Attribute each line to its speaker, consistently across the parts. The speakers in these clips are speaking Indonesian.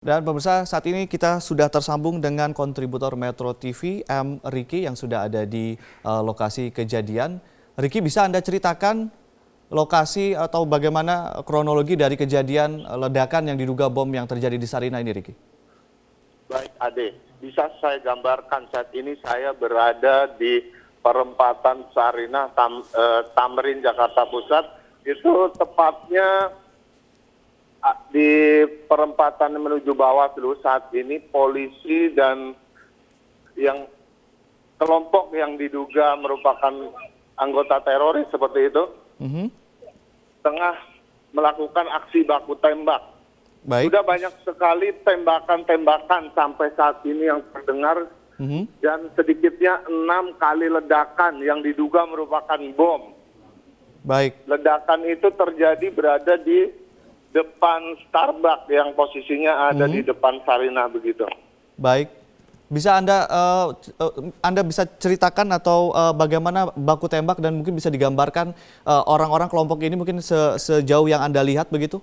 Speaker 1: Dan pemirsa, saat ini kita sudah tersambung dengan kontributor Metro TV, M. Riki, yang sudah ada di lokasi kejadian. Riki, bisa Anda ceritakan lokasi atau bagaimana kronologi dari kejadian ledakan yang diduga bom yang terjadi di Sarinah ini, Riki?
Speaker 2: Baik, Ade. Bisa saya gambarkan saat ini saya berada di perempatan Sarinah, Tamrin, Jakarta Pusat. Itu tepatnya di perempatan menuju Bawaslu. Saat ini polisi dan yang kelompok yang diduga merupakan anggota teroris seperti itu tengah melakukan aksi baku tembak.
Speaker 1: Baik.
Speaker 2: Sudah banyak sekali tembakan-tembakan sampai saat ini yang terdengar dan sedikitnya 6 kali ledakan yang diduga merupakan bom.
Speaker 1: Baik.
Speaker 2: Ledakan itu terjadi berada di depan Starbucks yang posisinya ada di depan Sarinah begitu. Baik.
Speaker 1: Bisa Anda bisa ceritakan atau bagaimana baku tembak dan mungkin bisa digambarkan orang-orang kelompok ini mungkin sejauh yang Anda lihat begitu?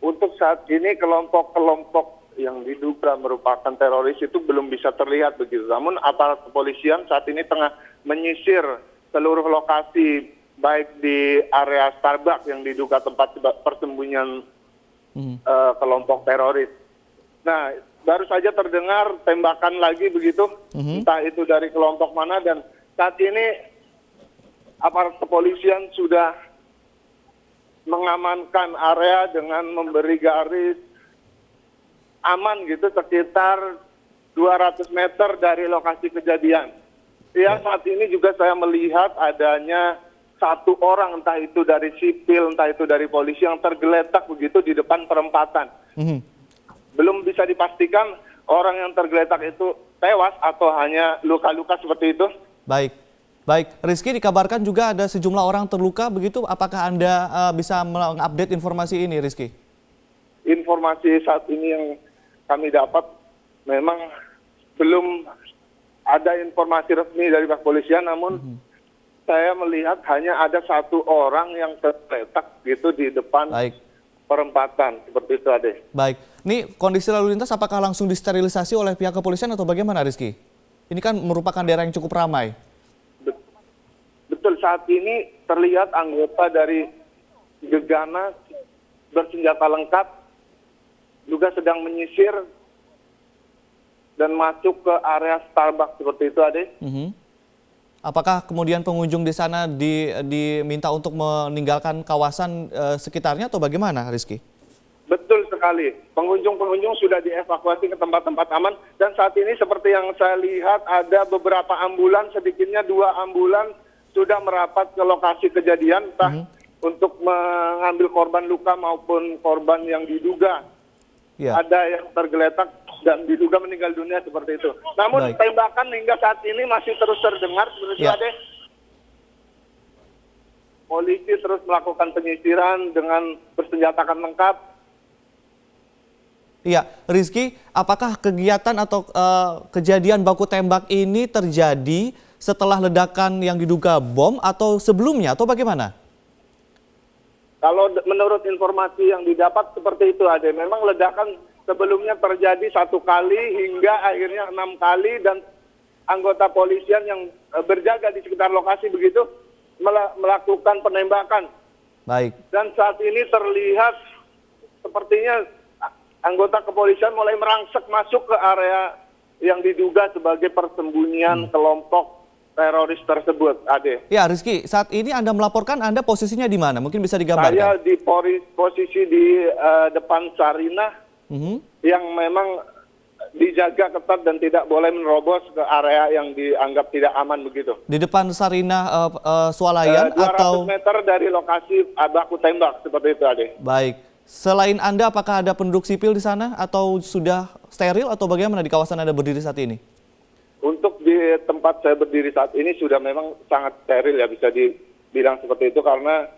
Speaker 2: Untuk saat ini kelompok-kelompok yang diduga merupakan teroris itu belum bisa terlihat begitu. Namun aparat kepolisian saat ini tengah menyisir seluruh lokasi baik di area Starbucks yang diduga tempat persembunyian kelompok teroris. Nah, baru saja terdengar tembakan lagi begitu, entah itu dari kelompok mana, dan saat ini aparat kepolisian sudah mengamankan area dengan memberi garis aman gitu sekitar 200 meter dari lokasi kejadian. Ya, saat ini juga saya melihat adanya satu orang, entah itu dari sipil, entah itu dari polisi, yang tergeletak begitu di depan perempatan. Belum bisa dipastikan orang yang tergeletak itu tewas atau hanya luka-luka seperti itu.
Speaker 1: Baik. Rizky, dikabarkan juga ada sejumlah orang terluka begitu. Apakah Anda bisa mengupdate informasi ini, Rizky?
Speaker 2: Informasi saat ini yang kami dapat memang belum ada informasi resmi dari pihak kepolisian, namun saya melihat hanya ada satu orang yang tergeletak gitu di depan perempatan seperti itu, Ade.
Speaker 1: Baik, ini kondisi lalu lintas apakah langsung disterilisasi oleh pihak kepolisian atau bagaimana, Rizky? Ini kan merupakan daerah yang cukup ramai.
Speaker 2: Betul, saat ini terlihat anggota dari Gegana bersenjata lengkap juga sedang menyisir dan masuk ke area Starbucks seperti itu, Ade.
Speaker 1: Apakah kemudian pengunjung di sana diminta untuk meninggalkan kawasan sekitarnya atau bagaimana, Rizky?
Speaker 2: Betul sekali. Pengunjung sudah dievakuasi ke tempat-tempat aman, dan saat ini seperti yang saya lihat ada beberapa ambulans, sedikitnya 2 ambulans sudah merapat ke lokasi kejadian, entah untuk mengambil korban luka maupun korban yang diduga ada yang tergeletak dan diduga meninggal dunia seperti itu. Namun tembakan hingga saat ini masih terus terdengar seperti itu, Ade. Polisi terus melakukan penyisiran dengan bersenjatakan lengkap.
Speaker 1: Iya, Rizky, apakah kegiatan atau kejadian baku tembak ini terjadi setelah ledakan yang diduga bom atau sebelumnya atau bagaimana?
Speaker 2: Kalau menurut informasi yang didapat seperti itu, Ade. Memang ledakan sebelumnya terjadi 1 kali hingga akhirnya 6 kali, dan anggota polisian yang berjaga di sekitar lokasi begitu melakukan penembakan.
Speaker 1: Baik.
Speaker 2: Dan saat ini terlihat sepertinya anggota kepolisian mulai merangsek masuk ke area yang diduga sebagai persembunyian kelompok teroris tersebut, Ade.
Speaker 1: Ya, Rizky, saat ini Anda melaporkan, Anda posisinya di mana? Mungkin bisa digambarkan.
Speaker 2: Saya di posisi di depan Sarinah, yang memang dijaga ketat dan tidak boleh menerobos ke area yang dianggap tidak aman begitu.
Speaker 1: Di depan Sarinah Swalayan
Speaker 2: 200
Speaker 1: atau
Speaker 2: meter dari lokasi baku tembak seperti itu, Ade.
Speaker 1: Baik. Selain Anda, apakah ada penduduk sipil di sana atau sudah steril atau bagaimana di kawasan Anda berdiri saat ini?
Speaker 2: Untuk di tempat saya berdiri saat ini sudah memang sangat steril, ya, bisa dibilang seperti itu, karena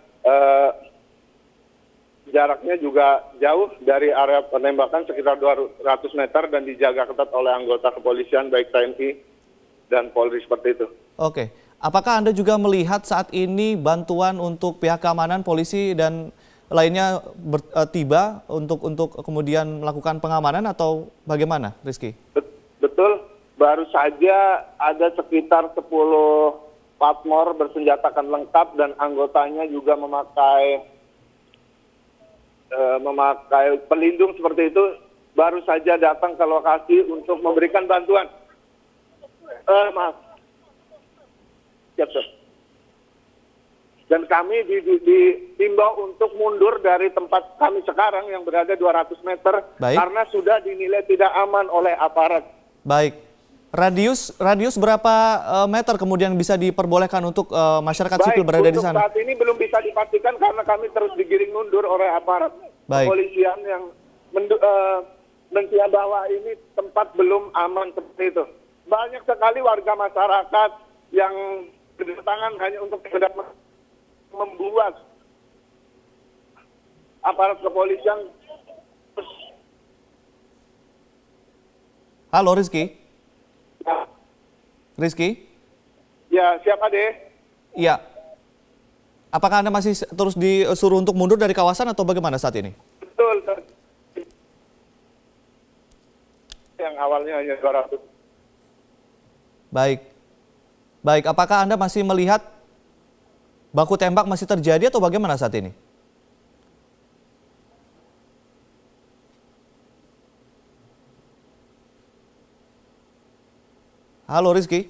Speaker 2: jaraknya juga jauh dari area penembakan sekitar 200 meter dan dijaga ketat oleh anggota kepolisian baik TNI dan Polri seperti itu.
Speaker 1: Oke. Apakah Anda juga melihat saat ini bantuan untuk pihak keamanan, polisi dan lainnya tiba untuk kemudian melakukan pengamanan atau bagaimana, Rizky?
Speaker 2: Betul, baru saja ada sekitar 10 Patmor bersenjatakan lengkap dan anggotanya juga memakai pelindung seperti itu, baru saja datang ke lokasi untuk memberikan bantuan. Maaf. Siap, Sir. Dan kami dihimbau untuk mundur dari tempat kami sekarang yang berada 200 meter.
Speaker 1: Baik.
Speaker 2: Karena sudah dinilai tidak aman oleh aparat.
Speaker 1: Baik. Radius berapa meter kemudian bisa diperbolehkan untuk masyarakat sipil berada di sana?
Speaker 2: Saat ini belum bisa dipastikan karena kami terus digiring mundur oleh aparat kepolisian yang mensiah bahwa ini tempat belum aman seperti itu. Banyak sekali warga masyarakat yang berdatangan hanya untuk sekedar membuat aparat kepolisian.
Speaker 1: Halo Rizky. Rizky?
Speaker 2: Ya, siapa deh?
Speaker 1: Iya. Apakah Anda masih terus disuruh untuk mundur dari kawasan atau bagaimana saat ini?
Speaker 2: Betul. Yang awalnya hanya 200.
Speaker 1: Baik. Baik, apakah Anda masih melihat baku tembak masih terjadi atau bagaimana saat ini? Halo Rizky.